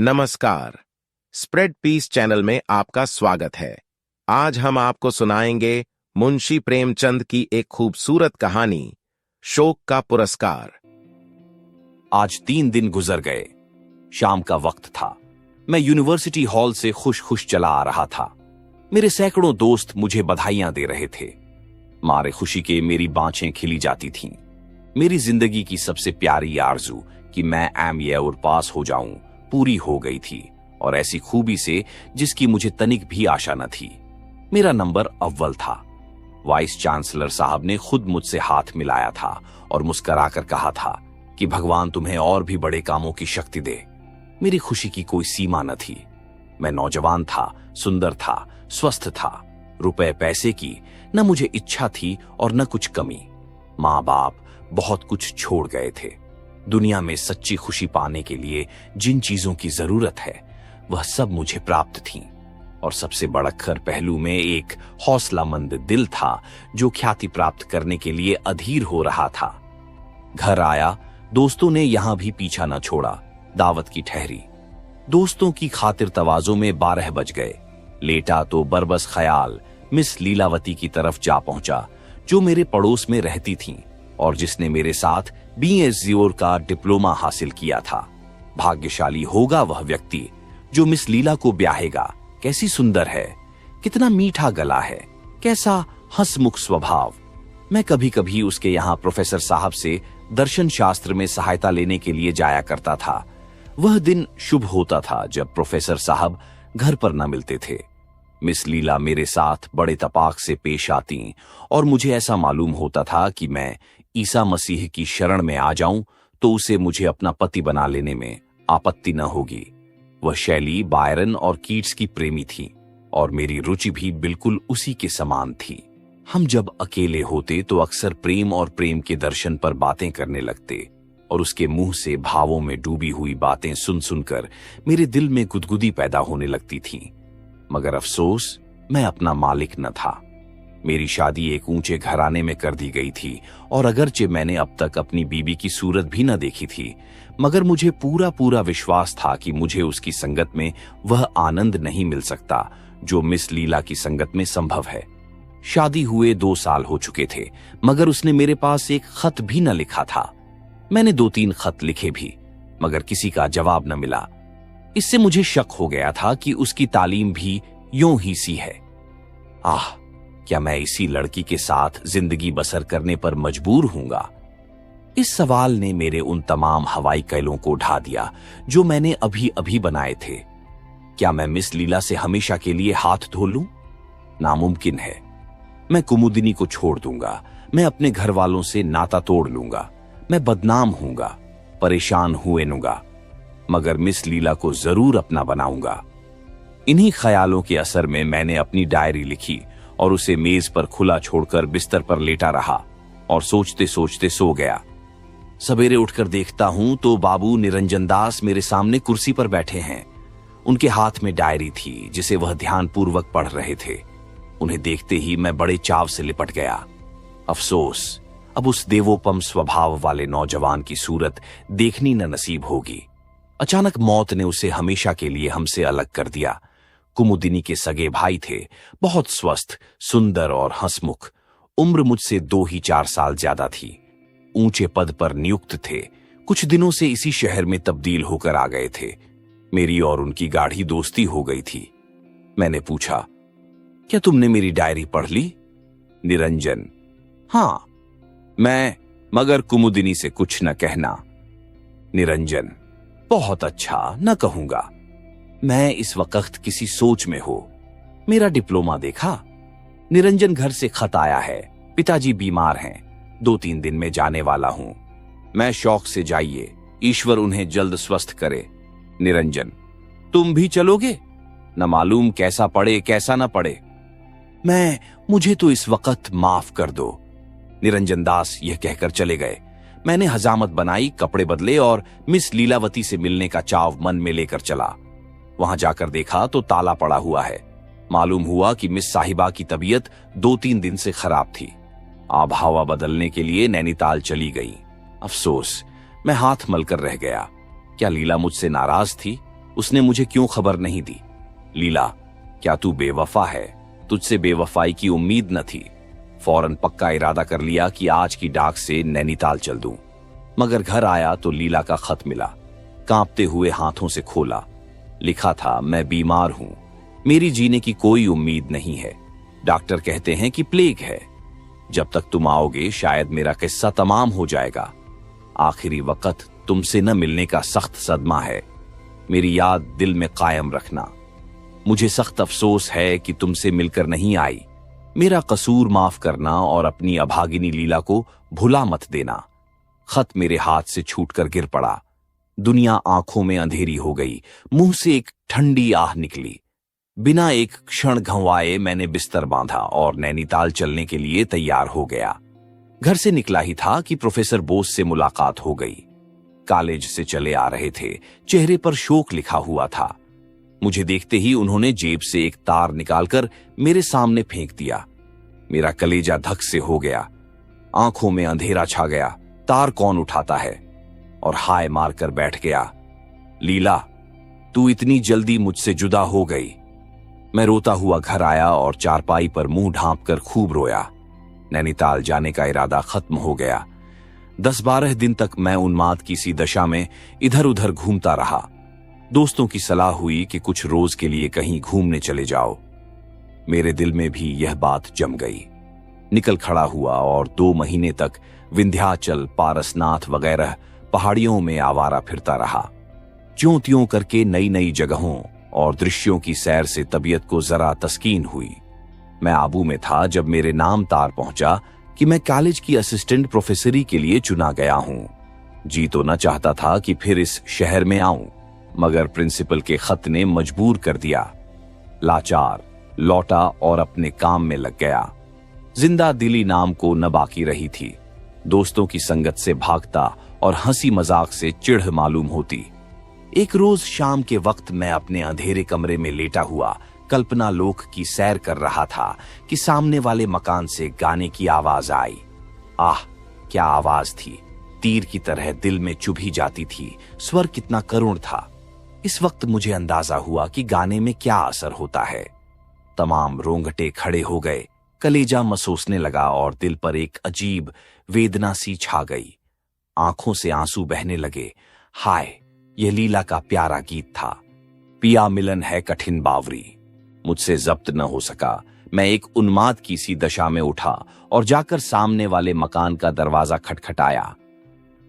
नमस्कार। Spread piece channel में आपका स्वागत है। आज हम आपको सुनाएंगे मुंशी प्रेमचंद की एक खूबसूरत कहानी, शोक का पुरस्कार। आज 3 दिन गुजर गए। शाम का वक्त था। मैं यूनिवर्सिटी हॉल से खुश खुश चला आ रहा था। मेरे सैकड़ों दोस्त मुझे बधाइयां दे रहे थे। मारे खुशी के मेरी बाँछें खिली जाती थीं। मेरी जिंदगी की सबसे प्यारी आरजू कि मैं एमए और पास हो जाऊं पूरी हो गई थी, और ऐसी खूबी से जिसकी मुझे तनिक भी आशा न थी। मेरा नंबर अव्वल था। वाइस चांसलर साहब ने खुद मुझसे हाथ मिलाया था और मुस्कुराकर कहा था कि भगवान तुम्हें और भी बड़े कामों की शक्ति दे। मेरी खुशी की कोई सीमा न थी। मैं नौजवान था, सुंदर था, स्वस्थ था। रुपए पैसे की न मुझे इच्छा थी और न कुछ कमी। माँ बाप बहुत कुछ छोड़ गए थे। दुनिया में सच्ची खुशी पाने के लिए जिन चीजों की जरूरत है वह सब मुझे प्राप्त थीं, और सबसे बड़खर पहलू में एक हौसलामंद दिल था जो ख्याति प्राप्त करने के लिए अधीर हो रहा था। घर आया, दोस्तों ने यहां भी पीछा न छोड़ा। दावत की ठहरी। दोस्तों की खातिर तवाजों में 12 बज गए। लेटा तो बरबस ख्याल मिस लीलावती की तरफ जा पहुंचा, जो मेरे पड़ोस में रहती थीं और जिसने मेरे साथ BSc का डिप्लोमा हासिल किया था। भाग्यशाली होगा वह व्यक्ति जो मिस लीला को ब्याहेगा। कैसी सुंदर है, कितना मीठा गला है, कैसा हंसमुख स्वभाव। मैं कभी कभी उसके यहाँ प्रोफेसर साहब से दर्शन शास्त्र में सहायता लेने के लिए जाया करता था। वह दिन शुभ होता था जब प्रोफेसर साहब घर पर न मिलते थे। मिस लीला मेरे साथ बड़े तपाक से पेश आती और मुझे ऐसा मालूम होता था कि मैं ईसा मसीह की शरण में आ जाऊं तो उसे मुझे अपना पति बना लेने में आपत्ति न होगी। वह शैली बायरन और कीट्स की प्रेमी थी और मेरी रुचि भी बिल्कुल उसी के समान थी। हम जब अकेले होते तो अक्सर प्रेम और प्रेम के दर्शन पर बातें करने लगते, और उसके मुंह से भावों में डूबी हुई बातें सुन सुनकर मेरे दिल में गुदगुदी पैदा होने लगती थी। मगर अफसोस, मैं अपना मालिक न था। मेरी शादी एक ऊंचे घराने में कर दी गई थी, और अगरचे मैंने अब तक अपनी बीबी की सूरत भी न देखी थी, मगर मुझे पूरा पूरा विश्वास था कि मुझे उसकी संगत में वह आनंद नहीं मिल सकता जो मिस लीला की संगत में संभव है। शादी हुए 2 साल हो चुके थे, मगर उसने मेरे पास एक खत भी न लिखा था। मैंने 2-3 खत लिखे भी, मगर किसी का जवाब न मिला। इससे मुझे शक हो गया था कि उसकी तालीम भी यूं ही सी है। आह, क्या मैं इसी लड़की के साथ जिंदगी बसर करने पर मजबूर हूंगा? इस सवाल ने मेरे उन तमाम हवाई कैलों को ढा दिया जो मैंने अभी अभी बनाए थे। क्या मैं मिस लीला से हमेशा के लिए हाथ धो लूं? नामुमकिन है। मैं कुमुदिनी को छोड़ दूंगा, मैं अपने घर वालों से नाता तोड़ लूंगा, मैं बदनाम हूंगा, परेशान हुए नूंगा, मगर मिस लीला को जरूर अपना बनाऊंगा। इन्हीं ख्यालों के असर में मैंने अपनी डायरी लिखी और उसे मेज पर खुला छोड़कर बिस्तर पर लेटा रहा और सोचते सोचते सो गया। सवेरे उठकर देखता हूं तो बाबू निरंजन दास मेरे सामने कुर्सी पर बैठे हैं। उनके हाथ में डायरी थी जिसे वह ध्यानपूर्वक पढ़ रहे थे। उन्हें देखते ही मैं बड़े चाव से लिपट गया। अफसोस, अब उस देवोपम स्वभाव वाले नौजवान की सूरत देखनी न नसीब होगी। अचानक मौत ने उसे हमेशा के लिए हमसे अलग कर दिया। कुमुदिनी के सगे भाई थे, बहुत स्वस्थ, सुंदर और हंसमुख। उम्र मुझसे 2 ही 4 साल ज्यादा थी। ऊंचे पद पर नियुक्त थे। कुछ दिनों से इसी शहर में तब्दील होकर आ गए थे। मेरी और उनकी गाढ़ी दोस्ती हो गई थी। मैंने पूछा, क्या तुमने मेरी डायरी पढ़ ली? निरंजन, हाँ। मैं, मगर कुमुदिनी से कुछ न कहना। निरंजन, बहुत अच्छा, न कहूंगा। मैं इस वक्त किसी सोच में हो। मेरा डिप्लोमा देखा? निरंजन, घर से खत आया है। पिताजी बीमार हैं, 2-3 दिन में जाने वाला हूं। मैं शौक से जाइए, ईश्वर उन्हें जल्द स्वस्थ करे। निरंजन, तुम भी चलोगे? न मालूम कैसा पड़े कैसा न पड़े। मुझे तो इस वक्त माफ कर दो। निरंजन दास यह कहकर चले गए। मैंने हजामत बनाई, कपड़े बदले और मिस लीलावती से मिलने का चाव मन में लेकर चला। वहां जाकर देखा तो ताला पड़ा हुआ है। मालूम हुआ कि मिस साहिबा की तबीयत 2-3 दिन से खराब थी। आब हवा बदलने के लिए नैनीताल चली गई। अफसोस, मैं हाथ मलकर रह गया। क्या लीला मुझसे नाराज थी? उसने मुझे क्यों खबर नहीं दी? लीला, क्या तू बेवफा है? तुझसे बेवफाई की उम्मीद न थी। फौरन पक्का इरादा कर लिया कि आज की डाक से नैनीताल चल दूं। मगर घर आया तो लीला का खत मिला। कांपते हुए हाथों से खोला। लिखा था, मैं बीमार हूं, मेरी जीने की कोई उम्मीद नहीं है। डॉक्टर कहते हैं कि प्लेग है। जब तक तुम आओगे शायद मेरा किस्सा तमाम हो जाएगा। आखिरी वक्त तुमसे न मिलने का सख्त सदमा है। मेरी याद दिल में कायम रखना। मुझे सख्त अफसोस है कि तुमसे मिलकर नहीं आई। मेरा कसूर माफ करना और अपनी अभागिनी लीला को भुला मत देना। खत मेरे हाथ से छूटकर गिर पड़ा। दुनिया आंखों में अंधेरी हो गई। मुंह से एक ठंडी आह निकली। बिना एक क्षण घंवाए मैंने बिस्तर बांधा और नैनीताल चलने के लिए तैयार हो गया। घर से निकला ही था कि प्रोफेसर बोस से मुलाकात हो गई। कॉलेज से चले आ रहे थे। चेहरे पर शोक लिखा हुआ था। मुझे देखते ही उन्होंने जेब से एक तार निकालकर मेरे सामने फेंक दिया। मेरा कलेजा धक से हो गया। आंखों में अंधेरा छा गया। तार कौन उठाता है? और हाय मारकर बैठ गया। लीला, तू इतनी जल्दी मुझसे जुदा हो गई। मैं रोता हुआ घर आया और चारपाई पर मुंह ढांपकर खूब रोया। नैनीताल जाने का इरादा खत्म हो गया। 10-12 दिन तक मैं उन्माद की सी दशा में इधर उधर घूमता रहा। दोस्तों की सलाह हुई कि कुछ रोज के लिए कहीं घूमने चले जाओ। मेरे दिल में भी यह बात जम गई। निकल खड़ा हुआ और 2 महीने तक विंध्याचल, पारसनाथ वगैरह पहाड़ियों में आवारा फिरता रहा। ज्यों त्यों करके नई नई जगहों और दृश्यों की सैर से तबीयत को जरा तस्कीन हुई। मैं आबू में था जब मेरे नाम तार पहुंचा कि मैं कॉलेज की असिस्टेंट प्रोफेसरी के लिए चुना गया हूं। जी तो न चाहता था कि फिर इस शहर में आऊं, मगर प्रिंसिपल के खत ने मजबूर कर दिया। लाचार लौटा और अपने काम में लग गया। जिंदा दिली नाम को न बाकी रही थी। दोस्तों की संगत से भागता और हंसी मजाक से चिढ़ मालूम होती। एक रोज शाम के वक्त मैं अपने अंधेरे कमरे में लेटा हुआ कल्पना लोक की सैर कर रहा था कि सामने वाले मकान से गाने की आवाज आई। आह, क्या आवाज थी! तीर की तरह दिल में चुभी जाती थी। स्वर कितना करुण था। इस वक्त मुझे अंदाजा हुआ कि गाने में क्या असर होता है। तमाम रोंगटे खड़े हो गए। कलेजा मसोसने लगा और दिल पर एक अजीब वेदना सी छा गई। आंखों से आंसू बहने लगे। हाय, यह लीला का प्यारा गीत था। पिया मिलन है कठिन बावरी। मुझसे जब्त न हो सका। मैं एक उन्माद की सी दशा में उठा और जाकर सामने वाले मकान का दरवाजा खटखटाया।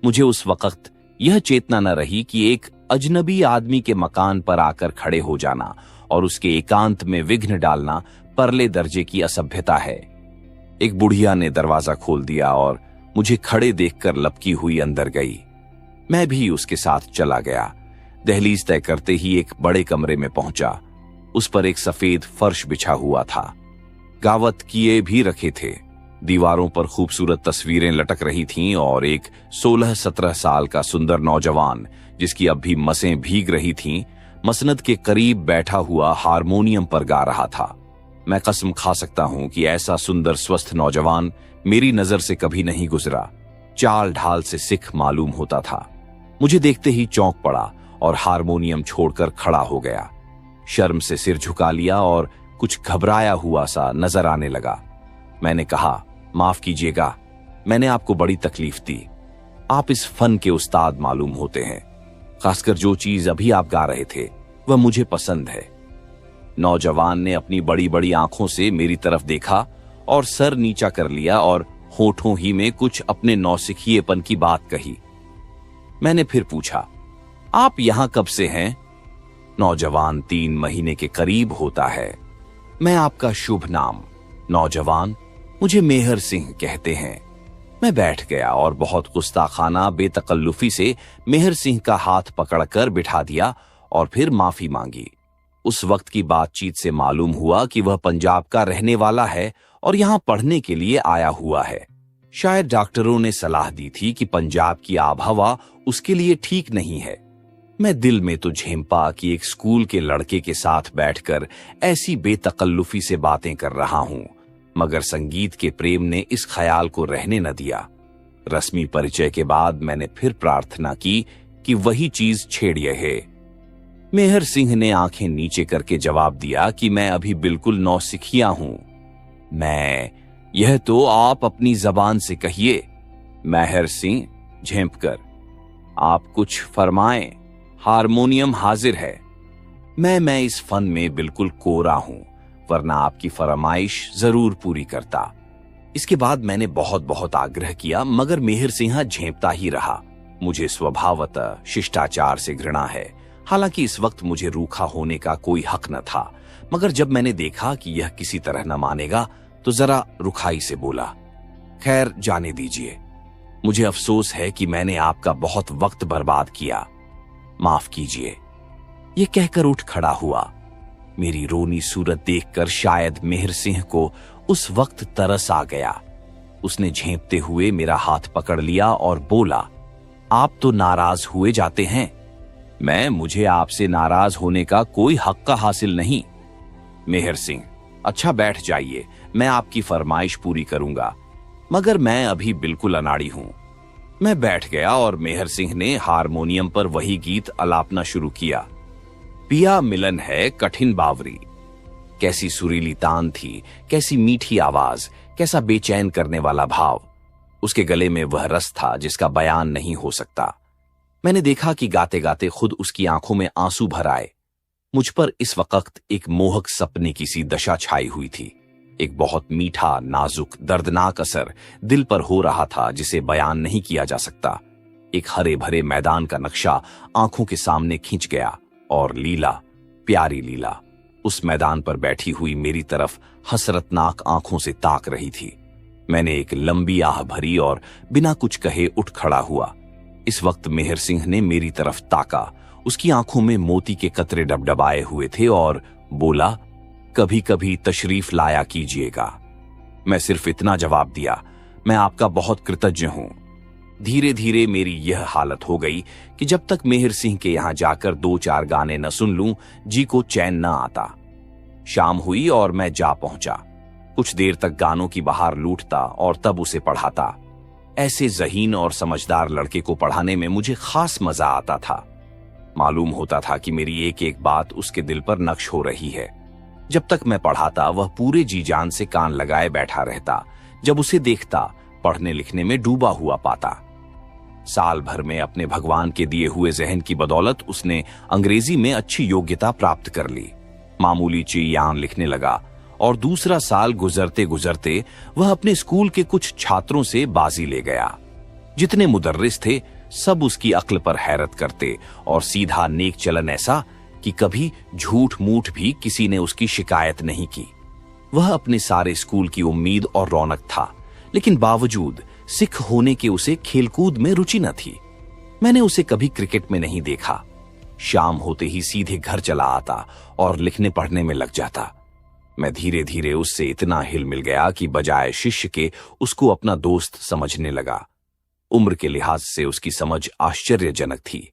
मुझे उस वक्त यह चेतना न रही कि एक अजनबी आदमी के मकान पर आकर खड़े हो जाना और उसके एकांत में विघ्न डालना परले दर्जे की असभ्यता है। एक बुढ़िया ने दरवाजा खोल दिया और मुझे खड़े देखकर लपकी हुई अंदर गई। मैं भी उसके साथ चला गया। दहलीज तय करते ही एक बड़े कमरे में पहुंचा। उस पर एक सफेद फर्श बिछा हुआ था। गावत किए भी रखे थे। दीवारों पर खूबसूरत तस्वीरें लटक रही थीं और एक 16-17 साल का सुंदर नौजवान, जिसकी अब भी मसें भीग रही थीं, मसनद के करीब बैठा हुआ हारमोनियम पर गा रहा था। मैं कसम खा सकता हूं कि ऐसा सुंदर स्वस्थ नौजवान मेरी नजर से कभी नहीं गुजरा। चाल ढाल से सिख मालूम होता था। मुझे देखते ही चौंक पड़ा और हारमोनियम छोड़कर खड़ा हो गया। शर्म से सिर झुका लिया और कुछ घबराया हुआ सा नजर आने लगा। मैंने कहा, माफ कीजिएगा, मैंने आपको बड़ी तकलीफ दी। आप इस फन के उस्ताद मालूम होते हैं। खासकर जो चीज अभी आप गा रहे थे वह मुझे पसंद है। नौजवान ने अपनी बड़ी बड़ी आंखों से मेरी तरफ देखा और सर नीचा कर लिया और होठों ही में कुछ अपने नौसिखिएपन की बात कही। मैंने फिर पूछा, आप यहां कब से हैं? नौजवान 3 महीने के करीब होता है। मैं आपका शुभ नाम? नौजवान, मुझे मेहर सिंह कहते हैं। मैं बैठ गया और बहुत गुस्ताखाना बेतकल्लुफी से मेहर सिंह का हाथ पकड़कर बिठा दिया और फिर माफी मांगी। उस वक्त की बातचीत से मालूम हुआ कि वह पंजाब का रहने वाला है और यहां पढ़ने के लिए आया हुआ है। शायद डॉक्टरों ने सलाह दी थी कि पंजाब की आबहवा उसके लिए ठीक नहीं है। मैं दिल में तो झेंपा कि एक स्कूल के लड़के के साथ बैठकर ऐसी बेतकल्लुफी से बातें कर रहा हूं, मगर संगीत के प्रेम ने इस ख्याल को रहने न दिया। रस्मी परिचय के बाद मैंने फिर प्रार्थना की कि वही चीज छेड़िए है। मेहर सिंह ने आंखें नीचे करके जवाब दिया कि मैं अभी बिल्कुल नौसिखिया हूं। यह तो आप अपनी जबान से कहिए। मेहर सिंह झेंप कर, आप कुछ फरमाएं, हारमोनियम हाजिर है। मैं इस फन में बिल्कुल कोरा हूं, वरना आपकी फरमाइश जरूर पूरी करता। इसके बाद मैंने बहुत बहुत आग्रह किया, मगर मेहर सिंह झेंपता ही रहा। मुझे स्वभावतः शिष्टाचार से घृणा है, हालांकि इस वक्त मुझे रूखा होने का कोई हक न था। मगर जब मैंने देखा कि यह किसी तरह न मानेगा, तो जरा रुखाई से बोला, खैर जाने दीजिए, मुझे अफसोस है कि मैंने आपका बहुत वक्त बर्बाद किया, माफ कीजिए। यह कहकर उठ खड़ा हुआ। मेरी रोनी सूरत देखकर शायद मेहर सिंह को उस वक्त तरस आ गया। उसने झेंपते हुए मेरा हाथ पकड़ लिया और बोला, आप तो नाराज हुए जाते हैं। मुझे आपसे नाराज होने का कोई हक का हासिल नहीं। मेहर सिंह, अच्छा बैठ जाइए, मैं आपकी फरमाइश पूरी करूंगा, मगर मैं अभी बिल्कुल अनाड़ी हूं। मैं बैठ गया और मेहर सिंह ने हारमोनियम पर वही गीत अलापना शुरू किया। पिया मिलन है कठिन बावरी। कैसी सुरीली तान थी, कैसी मीठी आवाज, कैसा बेचैन करने वाला भाव। उसके गले में वह रस था जिसका बयान नहीं हो सकता। मैंने देखा कि गाते गाते खुद उसकी आंखों में आंसू भर आए। मुझ पर इस वक्त एक मोहक सपने की सी दशा छाई हुई थी। एक बहुत मीठा, नाजुक, दर्दनाक असर दिल पर हो रहा था जिसे बयान नहीं किया जा सकता। एक हरे भरे मैदान का नक्शा आंखों के सामने खींच गया और लीला, प्यारी लीला, उस मैदान पर बैठी हुई मेरी तरफ हसरतनाक आंखों से ताक रही थी। मैंने एक लंबी आह भरी और बिना कुछ कहे उठ खड़ा हुआ। इस वक्त मेहर सिंह ने मेरी तरफ ताका। उसकी आंखों में मोती के कतरे डबडबाए हुए थे और बोला, कभी कभी तशरीफ लाया कीजिएगा। मैं सिर्फ इतना जवाब दिया, मैं आपका बहुत कृतज्ञ हूं। धीरे धीरे मेरी यह हालत हो गई कि जब तक मेहर सिंह के यहां जाकर 2-4 गाने न सुन लूं, जी को चैन न आता। शाम हुई और मैं जा पहुंचा। कुछ देर तक गानों की बहार लूटता और तब उसे पढ़ाता। ऐसे ज़हीन और समझदार लड़के को पढ़ाने में मुझे खास मजा आता था। मालूम होता था कि मेरी एक एक बात उसके दिल पर नक्श हो रही है। जब तक मैं पढ़ाता, वह पूरे जी जान से कान लगाए बैठा रहता। जब उसे देखता, पढ़ने लिखने में डूबा हुआ पाता। साल भर में अपने भगवान के दिए हुए जहन की बदौलत उसने अंग्रेजी में अच्छी योग्यता प्राप्त कर ली। मामूली चीयान लिखने लगा और दूसरा साल गुजरते गुजरते वह अपने स्कूल के कुछ छात्रों से बाजी ले गया। जितने मुदर्रिस थे, सब उसकी अक्ल पर हैरत करते और सीधा नेक चलन ऐसा कि कभी झूठ मूठ भी किसी ने उसकी शिकायत नहीं की। वह अपने सारे स्कूल की उम्मीद और रौनक था, लेकिन बावजूद सिख होने के उसे खेलकूद में रुचि न थी। मैंने उसे कभी क्रिकेट में नहीं देखा। शाम होते ही सीधे घर चला आता और लिखने पढ़ने में लग जाता। मैं धीरे धीरे उससे इतना हिल मिल गया कि बजाय शिष्य के उसको अपना दोस्त समझने लगा। उम्र के लिहाज से उसकी समझ आश्चर्यजनक थी।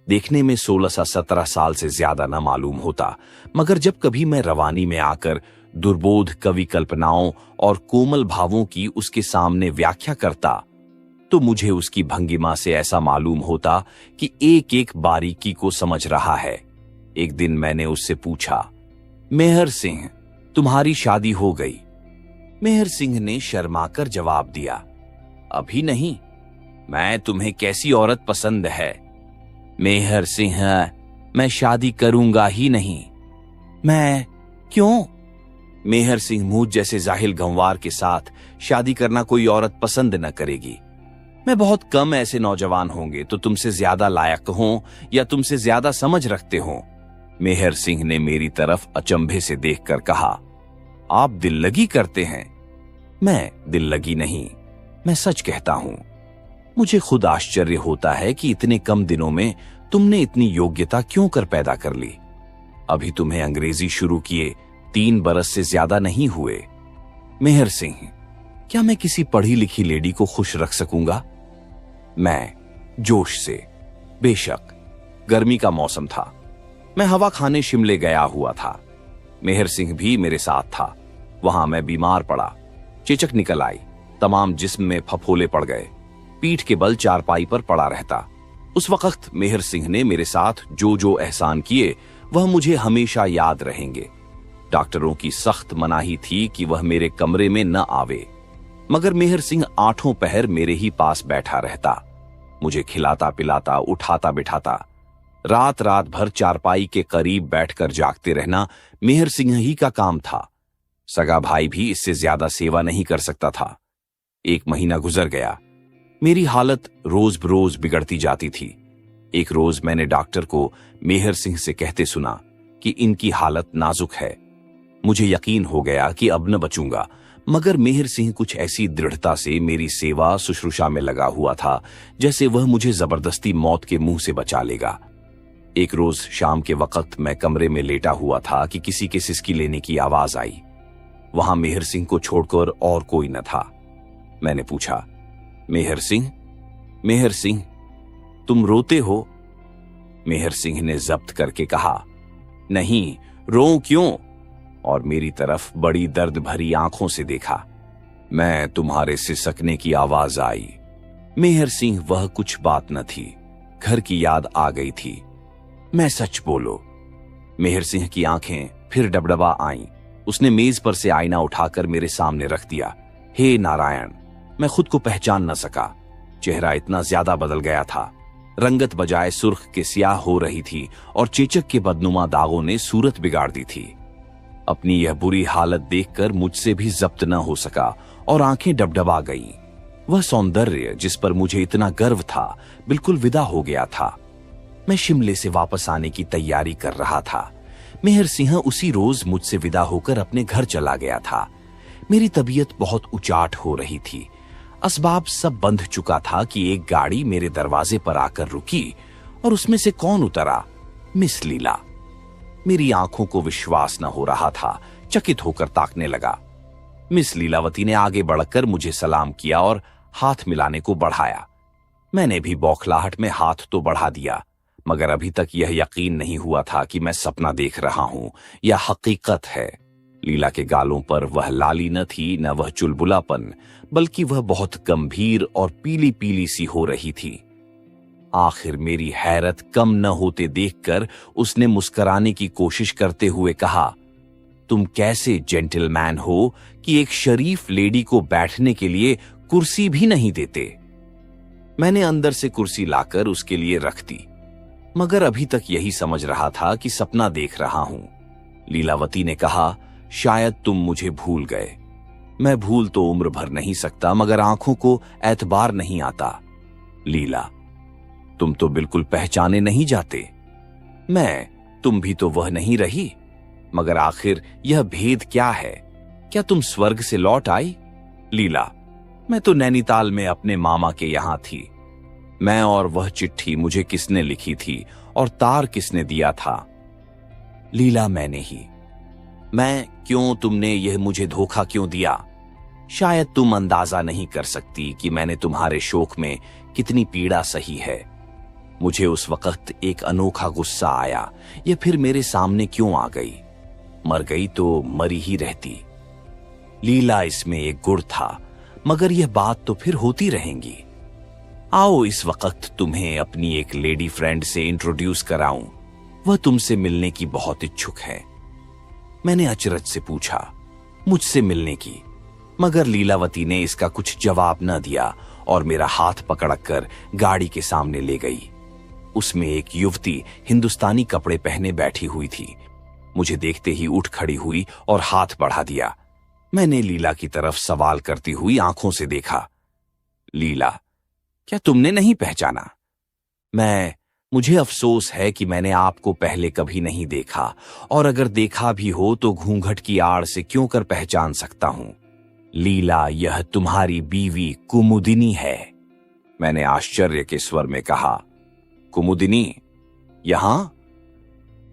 देखने में 16-17 साल से ज्यादा न मालूम होता, मगर जब कभी मैं रवानी में आकर दुर्बोध कवि कल्पनाओं और कोमल भावों की उसके सामने व्याख्या करता, तो मुझे उसकी भंगिमा से ऐसा मालूम होता कि एक एक बारीकी को समझ रहा है। एक दिन मैंने उससे पूछा, मेहर सिंह, तुम्हारी शादी हो गई? मेहर सिंह ने शर्माकर जवाब दिया, अभी नहीं। मैं तुम्हें कैसी औरत पसंद है? मेहर सिंह, मैं शादी करूंगा ही नहीं। मैं? क्यों? मेहर सिंह, मुझ जैसे जाहिल गंवार के साथ शादी करना कोई औरत पसंद न करेगी। मैं बहुत कम ऐसे नौजवान होंगे तो तुमसे ज्यादा लायक हों या तुमसे ज्यादा समझ रखते हों। मेहर सिंह ने मेरी तरफ अचंभे से देखकर कहा, आप दिल लगी करते हैं? मैं दिल लगी नहीं, मैं सच कहता हूं। मुझे खुद आश्चर्य होता है कि इतने कम दिनों में तुमने इतनी योग्यता क्यों कर पैदा कर ली। अभी तुम्हें अंग्रेजी शुरू किए 3 बरस से ज्यादा नहीं हुए। मेहर सिंह, क्या मैं किसी पढ़ी लिखी लेडी को खुश रख सकूंगा? मैं जोश से, बेशक गर्मी का मौसम था। मैं हवा खाने शिमले गया हुआ था। मेहर सिंह भी मेरे साथ था। वहां मैं बीमार पड़ा, चेचक निकल आई, तमाम जिस्म में फफोले पड़ गए, पीठ के बल चारपाई पर पड़ा रहता। उस वक्त मेहर सिंह ने मेरे साथ जो जो एहसान किए वह मुझे हमेशा याद रहेंगे। डॉक्टरों की सख्त मनाही थी कि वह मेरे कमरे में न आवे, मगर मेहर सिंह आठों पहर मेरे ही पास बैठा रहता, मुझे खिलाता पिलाता, उठाता बिठाता। रात रात भर चारपाई के करीब बैठकर जागते रहना मेहर सिंह ही का काम था। सगा भाई भी इससे ज्यादा सेवा नहीं कर सकता था। 1 महीना गुजर गया। मेरी हालत रोज बरोज बिगड़ती जाती थी। एक रोज मैंने डॉक्टर को मेहर सिंह से कहते सुना कि इनकी हालत नाजुक है। मुझे यकीन हो गया कि अब न बचूंगा, मगर मेहर सिंह कुछ ऐसी दृढ़ता से मेरी सेवा शुश्रूषा में लगा हुआ था जैसे वह मुझे जबरदस्ती मौत के मुंह से बचा लेगा। एक रोज शाम के वक्त मैं कमरे में लेटा हुआ था कि किसी के सिसकी लेने की आवाज आई। वहां मेहर सिंह को छोड़कर और कोई न था। मैंने पूछा, मेहर सिंह, मेहर सिंह, तुम रोते हो? मेहर सिंह ने जब्त करके कहा, नहीं, रोऊं क्यों? और मेरी तरफ बड़ी दर्द भरी आंखों से देखा। मैं तुम्हारे सिसकने की आवाज आई। मेहर सिंह, वह कुछ बात न थी, घर की याद आ गई थी। मैं सच बोलो। मेहर सिंह की आंखें फिर डबडबा आईं। उसने मेज पर से आईना उठाकर मेरे सामने रख दिया। हे नारायण! मैं खुद को पहचान न सका। चेहरा इतना ज्यादा बदल गया था। रंगत बजाय सुर्ख के स्याह हो रही थी और चेचक के बदनुमा दागों ने सूरत बिगाड़ दी थी। अपनी यह बुरी हालत देखकर मुझसे भी जब्त न हो सका और आंखें डबडबा गईं। वह सौंदर्य जिस पर मुझे इतना गर्व था बिल्कुल विदा हो गया था। मैं शिमले से वापस आने की तैयारी कर रहा था। मेहर सिंह उसी रोज मुझसे विदा होकर अपने घर चला गया था। मेरी तबीयत बहुत उचाट हो रही थी। असबाब सब बंध चुका था कि एक गाड़ी मेरे दरवाजे पर आकर रुकी और उसमें से कौन उतरा? मिस लीला। मेरी आंखों को विश्वास न हो रहा था। चकित होकर ताकने लगा। मिस लीलावती ने आगे बढ़कर मुझे सलाम किया और हाथ मिलाने को बढ़ाया। मैंने भी बौखलाहट में हाथ तो बढ़ा दिया, मगर अभी तक यह यकीन नहीं हुआ था कि मैं सपना देख रहा हूं या हकीकत है। लीला के गालों पर वह लाली न थी, न वह चुलबुलापन, बल्कि वह बहुत गंभीर और पीली पीली सी हो रही थी। आखिर मेरी हैरत कम न होते देखकर उसने मुस्कुराने की कोशिश करते हुए कहा, तुम कैसे जेंटलमैन हो कि एक शरीफ लेडी को बैठने के लिए कुर्सी भी नहीं देते? मैंने अंदर से कुर्सी लाकर उसके लिए रख दी, मगर अभी तक यही समझ रहा था कि सपना देख रहा हूं। लीलावती ने कहा, शायद तुम मुझे भूल गए। मैं भूल तो उम्र भर नहीं सकता, मगर आंखों को एतबार नहीं आता। लीला, तुम तो बिल्कुल पहचाने नहीं जाते। तुम भी तो वह नहीं रही, मगर आखिर यह भेद क्या है? क्या तुम स्वर्ग से लौट आई? लीला, मैं तो नैनीताल में अपने मामा के यहां थी। मैं और वह चिट्ठी मुझे किसने लिखी थी और तार किसने दिया था? लीला, मैंने ही। मैं क्यों? तुमने यह मुझे धोखा क्यों दिया? शायद तुम अंदाजा नहीं कर सकती कि मैंने तुम्हारे शोक में कितनी पीड़ा सही है। मुझे उस वक्त एक अनोखा गुस्सा आया। यह फिर मेरे सामने क्यों आ गई? मर गई तो मरी ही रहती। लीला, इसमें एक गुण था, मगर यह बात तो फिर होती रहेंगी। आओ इस वक्त तुम्हें अपनी एक लेडी फ्रेंड से इंट्रोड्यूस कराऊं। वह तुमसे मिलने की बहुत इच्छुक है। मैंने अचरज से पूछा, मुझसे मिलने की? मगर लीलावती ने इसका कुछ जवाब न दिया और मेरा हाथ पकड़कर गाड़ी के सामने ले गई। उसमें एक युवती हिंदुस्तानी कपड़े पहने बैठी हुई थी। मुझे देखते ही उठ खड़ी हुई और हाथ बढ़ा दिया। मैंने लीला की तरफ सवाल करती हुई आंखों से देखा। लीला, क्या तुमने नहीं पहचाना? मुझे अफसोस है कि मैंने आपको पहले कभी नहीं देखा, और अगर देखा भी हो तो घूंघट की आड़ से क्यों कर पहचान सकता हूं। लीला, यह तुम्हारी बीवी कुमुदिनी है। मैंने आश्चर्य के स्वर में कहा, कुमुदिनी यहां?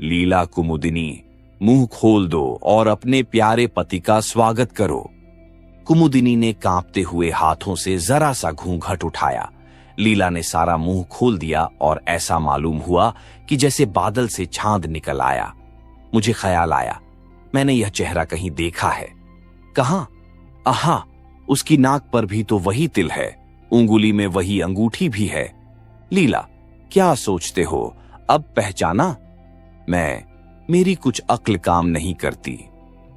लीला, कुमुदिनी, मुंह खोल दो और अपने प्यारे पति का स्वागत करो। कुमुदिनी ने कांपते हुए हाथों से जरा सा घूंघट उठाया। लीला ने सारा मुंह खोल दिया और ऐसा मालूम हुआ कि जैसे बादल से चांद निकल आया। मुझे ख्याल आया, मैंने यह चेहरा कहीं देखा है। कहां? आहा, उसकी नाक पर भी तो वही तिल है, उंगली में वही अंगूठी भी है। लीला, क्या सोचते हो, अब पहचाना? मेरी कुछ अक्ल काम नहीं करती।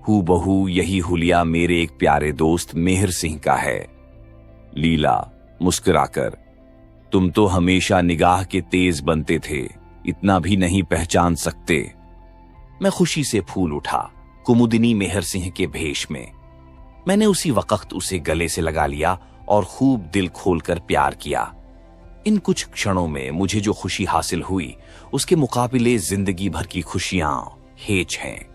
हूबहू यही हुलिया मेरे एक प्यारे दोस्त मेहर सिंह का है। लीला मुस्कुराकर, तुम तो हमेशा निगाह के तेज बनते थे, इतना भी नहीं पहचान सकते? मैं खुशी से फूल उठा, कुमुदिनी मेहर सिंह के भेष में। मैंने उसी वक्त उसे गले से लगा लिया और खूब दिल खोलकर प्यार किया। इन कुछ क्षणों में मुझे जो खुशी हासिल हुई, उसके मुकाबले जिंदगी भर की खुशियां हेच हैं।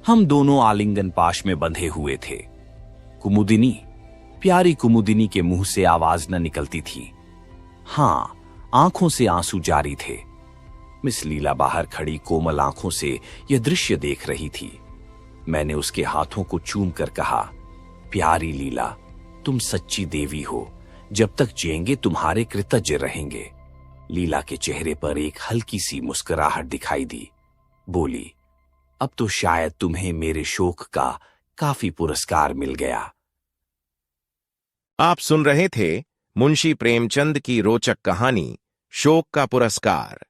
हम दोनों आलिंगन पाश में बंधे हुए थे। कुमुदिनी, प्यारी कुमुदिनी के मुंह से आवाज न निकलती थी। हां, आंखों से आंसू जारी थे। मिस लीला बाहर खड़ी कोमल आंखों से यह दृश्य देख रही थी। मैंने उसके हाथों को चूम कर कहा, प्यारी लीला, तुम सच्ची देवी हो, जब तक जिएंगे तुम्हारे कृतज्ञ रहेंगे। लीला के चेहरे पर एक हल्की सी मुस्कुराहट दिखाई दी। बोली, अब तो शायद तुम्हें मेरे शोक का काफी पुरस्कार मिल गया। आप सुन रहे थे मुंशी प्रेमचंद की रोचक कहानी शोक का पुरस्कार।